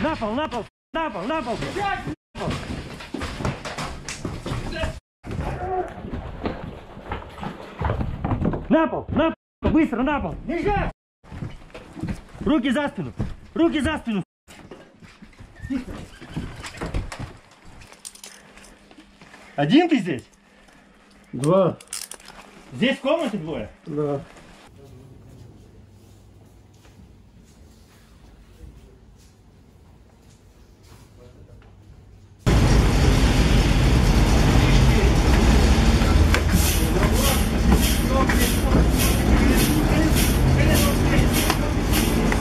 На пол, на пол, на пол, на пол. На пол, на пол, быстро, на пол. Руки за спину, руки за спину. Один ты здесь? Два. Здесь в комнате двое? Да.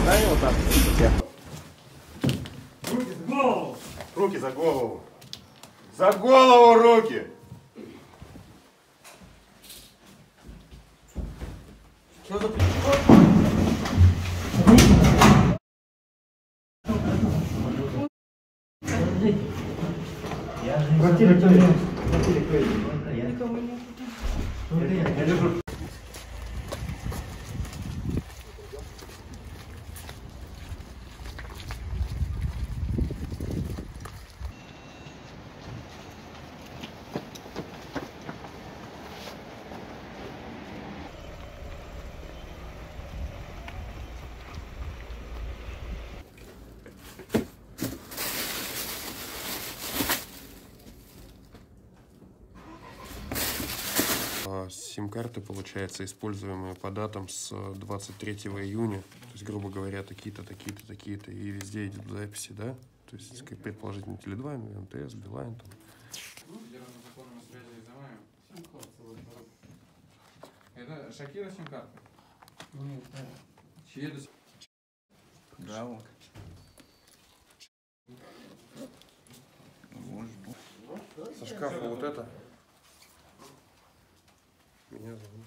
Дай вот так. Руки за голову. Руки за голову. За голову руки. Что за... Сим-карты, получается, используемые по датам с 23 июня, то есть, грубо говоря, такие-то, такие-то, такие-то, и везде идут записи, да? То есть, как предположительно, Теле2, МТС, Билайн, там. Это Шакира сим-карта? Чьи это? Браво. Со шкафа вот это. Меня зовут.